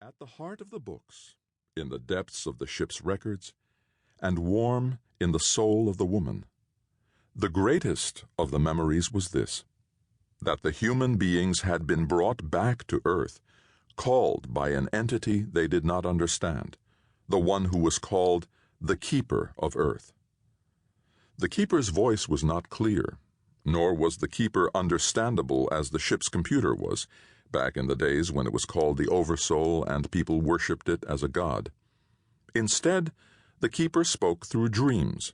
At the heart of the books, in the depths of the ship's records, and warm in the soul of the woman, the greatest of the memories was this, that the human beings had been brought back to Earth, called by an entity they did not understand, the one who was called the Keeper of Earth. The Keeper's voice was not clear, nor was the Keeper understandable as the ship's computer was, back in the days when it was called the Oversoul and people worshipped it as a god. Instead, the Keeper spoke through dreams,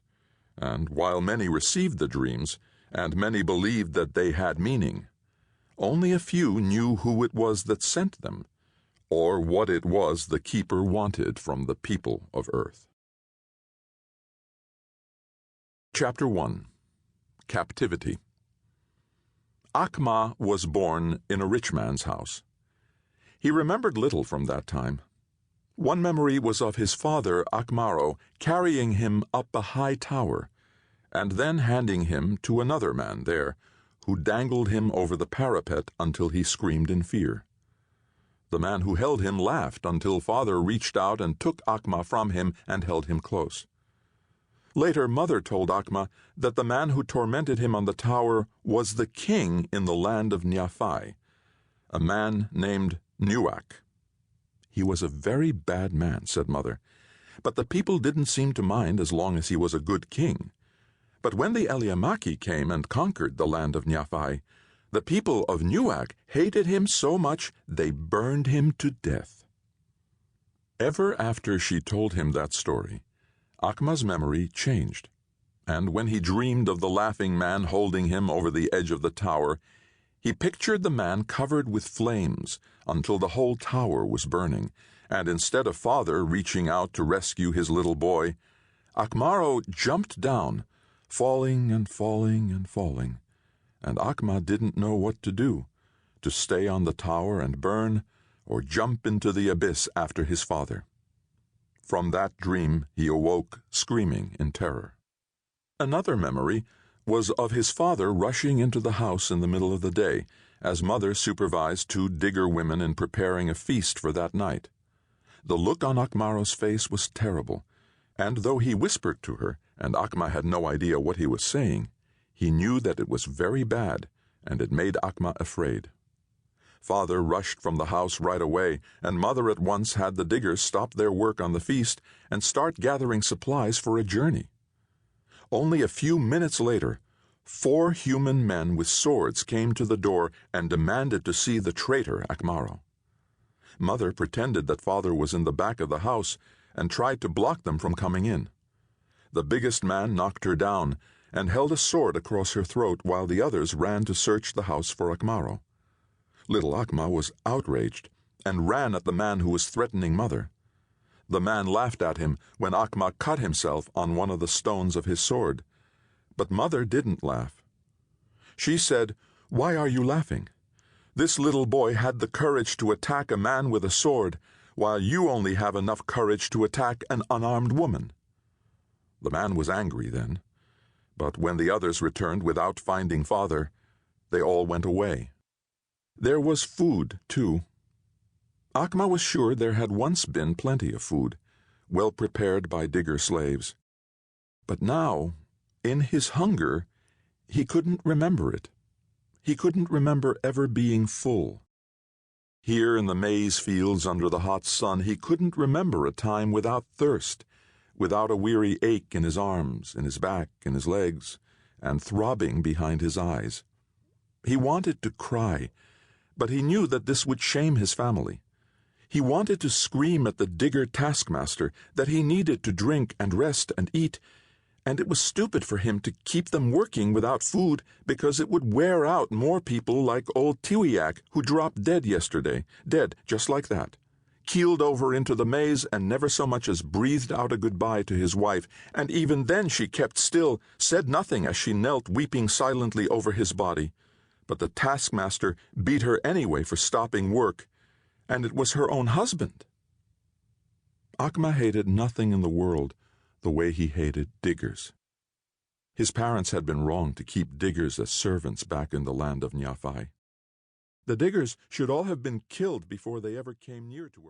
and while many received the dreams, and many believed that they had meaning, only a few knew who it was that sent them, or what it was the Keeper wanted from the people of Earth. Chapter 1. Captivity. Akma was born in a rich man's house. He remembered little from that time. One memory was of his father, Akmaro, carrying him up a high tower, and then handing him to another man there, who dangled him over the parapet until he screamed in fear. The man who held him laughed until father reached out and took Akma from him and held him close. Later, mother told Akma that the man who tormented him on the tower was the king in the land of Nafai, a man named Nuak. He was a very bad man, said mother, but the people didn't seem to mind as long as he was a good king. But when the Elemaki came and conquered the land of Nafai, the people of Nuak hated him so much they burned him to death. Ever after she told him that story, Akma's memory changed, and when he dreamed of the laughing man holding him over the edge of the tower, he pictured the man covered with flames until the whole tower was burning, and instead of father reaching out to rescue his little boy, Akmaro jumped down, falling and falling and falling, and Akma didn't know what to do, to stay on the tower and burn, or jump into the abyss after his father. From that dream he awoke screaming in terror. Another memory was of his father rushing into the house in the middle of the day, as mother supervised two digger women in preparing a feast for that night. The look on Akmaro's face was terrible, and though he whispered to her, and Akma had no idea what he was saying, he knew that it was very bad, and it made Akma afraid. Father rushed from the house right away, and mother at once had the diggers stop their work on the feast and start gathering supplies for a journey. Only a few minutes later, 4 human men with swords came to the door and demanded to see the traitor Akmaro. Mother pretended that father was in the back of the house and tried to block them from coming in. The biggest man knocked her down and held a sword across her throat while the others ran to search the house for Akmaro. Little Akma was outraged and ran at the man who was threatening mother. The man laughed at him when Akma cut himself on one of the stones of his sword. But mother didn't laugh. She said, "Why are you laughing? This little boy had the courage to attack a man with a sword, while you only have enough courage to attack an unarmed woman." The man was angry then, but when the others returned without finding father, they all went away. There was food, too. Akma was sure there had once been plenty of food, well prepared by digger slaves. But now, in his hunger, he couldn't remember it. He couldn't remember ever being full. Here in the maize fields under the hot sun, he couldn't remember a time without thirst, without a weary ache in his arms, in his back, in his legs, and throbbing behind his eyes. He wanted to cry, but he knew that this would shame his family. He wanted to scream at the digger taskmaster that he needed to drink and rest and eat, and it was stupid for him to keep them working without food because it would wear out more people like old Tiwiak, who dropped dead yesterday, dead just like that, keeled over into the maze and never so much as breathed out a goodbye to his wife, and even then she kept still, said nothing as she knelt weeping silently over his body. But the taskmaster beat her anyway for stopping work, and it was her own husband. Akma hated nothing in the world the way he hated diggers. His parents had been wrong to keep diggers as servants back in the land of Nafai. The diggers should all have been killed before they ever came near to a